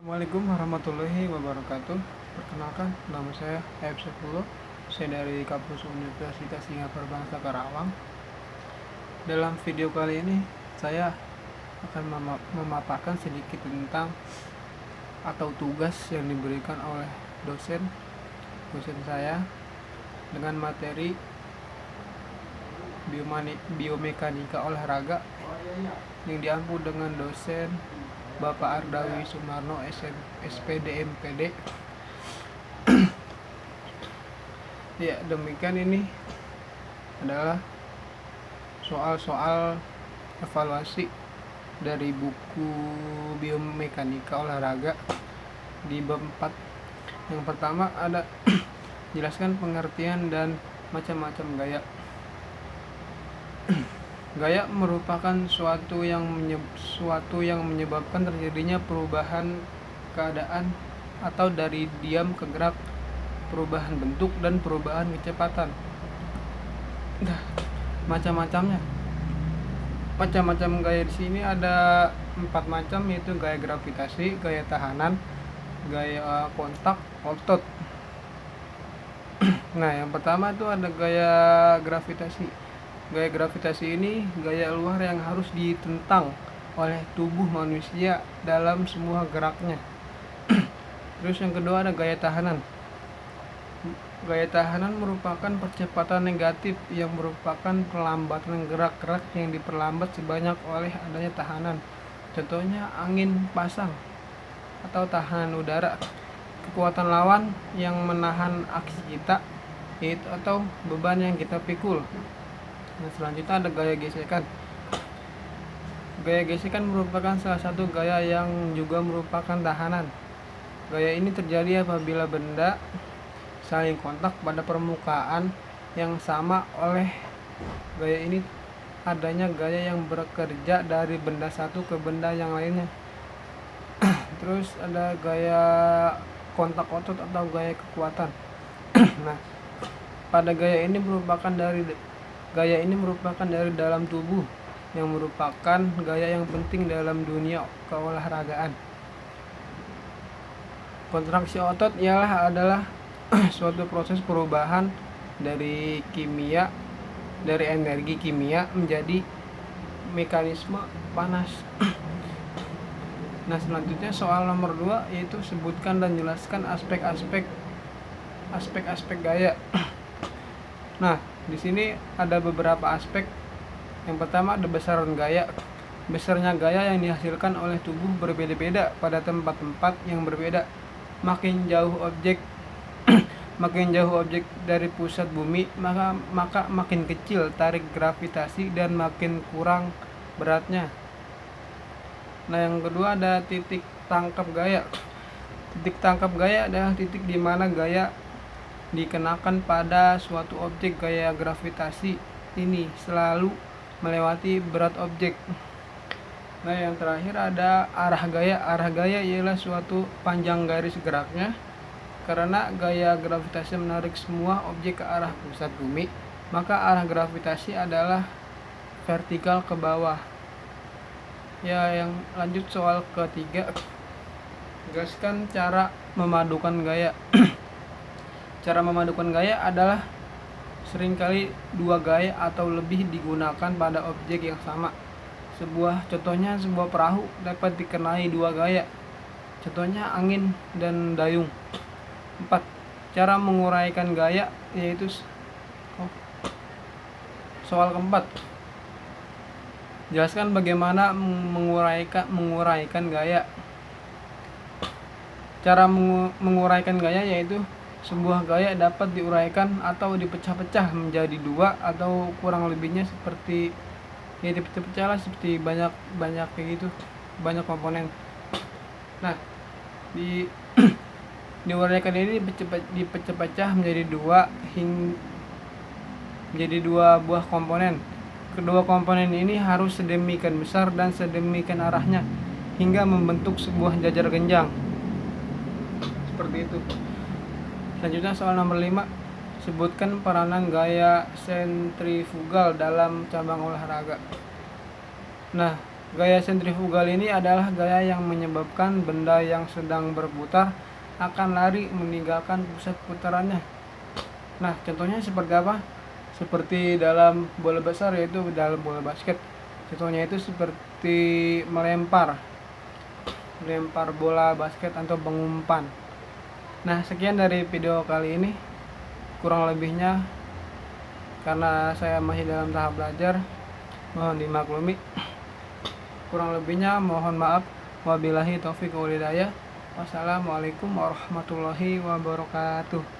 Assalamualaikum warahmatullahi wabarakatuh. Perkenalkan, nama saya Aib Sepuluh. Saya dari kampus Universitas Singapura Bangsa Karawang. Dalam video kali ini, saya akan memaparkan sedikit tentang atau tugas yang diberikan oleh dosen saya dengan materi biomekanika olahraga yang diampu dengan dosen Bapak Ardawi Sumarno SPD MPD. Ya, demikian ini adalah soal-soal evaluasi dari buku biomekanika olahraga di bab 4. Yang pertama ada jelaskan pengertian dan macam-macam gaya. Gaya merupakan suatu yang menyebabkan terjadinya perubahan keadaan atau dari diam ke gerak, perubahan bentuk dan perubahan kecepatan. Nah, macam-macam gaya di sini ada 4 macam, yaitu gaya gravitasi, gaya tahanan, gaya kontak, otot. Nah, yang pertama itu ada gaya gravitasi. Gaya gravitasi ini gaya luar yang harus ditentang oleh tubuh manusia dalam semua geraknya. Terus yang kedua ada gaya tahanan. Gaya tahanan merupakan percepatan negatif yang merupakan pelambatan gerak-gerak yang diperlambat sebanyak oleh adanya tahanan. Contohnya angin pasang atau tahanan udara. Kekuatan lawan yang menahan aksi kita, yaitu atau beban yang kita pikul. Nah, selanjutnya ada gaya gesekan. Gaya gesekan merupakan salah satu gaya yang juga merupakan tahanan. Gaya ini terjadi apabila benda saling kontak pada permukaan yang sama. Oleh gaya ini adanya gaya yang bekerja dari benda satu ke benda yang lainnya. Terus ada gaya kontak otot atau gaya kekuatan. Nah, pada gaya ini merupakan dari dalam tubuh, yang merupakan gaya yang penting dalam dunia keolahragaan. Kontraksi otot adalah suatu proses perubahan dari energi kimia menjadi mekanisme panas. Nah, selanjutnya soal nomor 2, yaitu sebutkan dan jelaskan aspek-aspek gaya. Nah, di sini ada beberapa aspek. Yang pertama ada besaran gaya. Besarnya gaya yang dihasilkan oleh tubuh berbeda-beda pada tempat-tempat yang berbeda. Makin jauh objek dari pusat bumi, maka makin kecil tarik gravitasi dan makin kurang beratnya. Nah, yang kedua ada titik tangkap gaya. Titik tangkap gaya adalah titik di mana gaya dikenakan pada suatu objek. Gaya gravitasi ini selalu melewati berat objek. Nah, yang terakhir ada arah gaya. Arah gaya ialah suatu panjang garis geraknya. Karena gaya gravitasi menarik semua objek ke arah pusat bumi, maka arah gravitasi adalah vertikal ke bawah. Ya, yang lanjut soal ketiga, jelaskan cara memadukan gaya. Cara memadukan gaya adalah seringkali dua gaya atau lebih digunakan pada objek yang sama. Contohnya sebuah perahu dapat dikenai dua gaya. Contohnya angin dan dayung. 4. Cara menguraikan gaya, yaitu soal keempat. Jelaskan bagaimana menguraikan gaya. Cara menguraikan gaya yaitu sebuah gaya dapat diuraikan atau dipecah-pecah menjadi dua atau kurang lebihnya seperti dipecah-pecah lah, seperti banyak kayak gitu, banyak komponen. Nah, diuraikan ini dipecah-pecah menjadi dua buah komponen. Kedua komponen ini harus sedemikian besar dan sedemikian arahnya hingga membentuk sebuah jajar genjang. Seperti itu. Selanjutnya soal nomor 5, sebutkan peranan gaya sentrifugal dalam cabang olahraga. Nah, Gaya sentrifugal ini adalah gaya yang menyebabkan benda yang sedang berputar akan lari meninggalkan pusat putarannya. Nah, contohnya seperti apa? Seperti dalam bola besar, yaitu dalam bola basket. Contohnya itu seperti melempar bola basket atau pengumpan. Nah, sekian dari video kali ini. Kurang lebihnya, karena saya masih dalam tahap belajar, mohon dimaklumi. Kurang lebihnya mohon maaf. Wabillahi taufiq wal hidayah. Wassalamualaikum warahmatullahi wabarakatuh.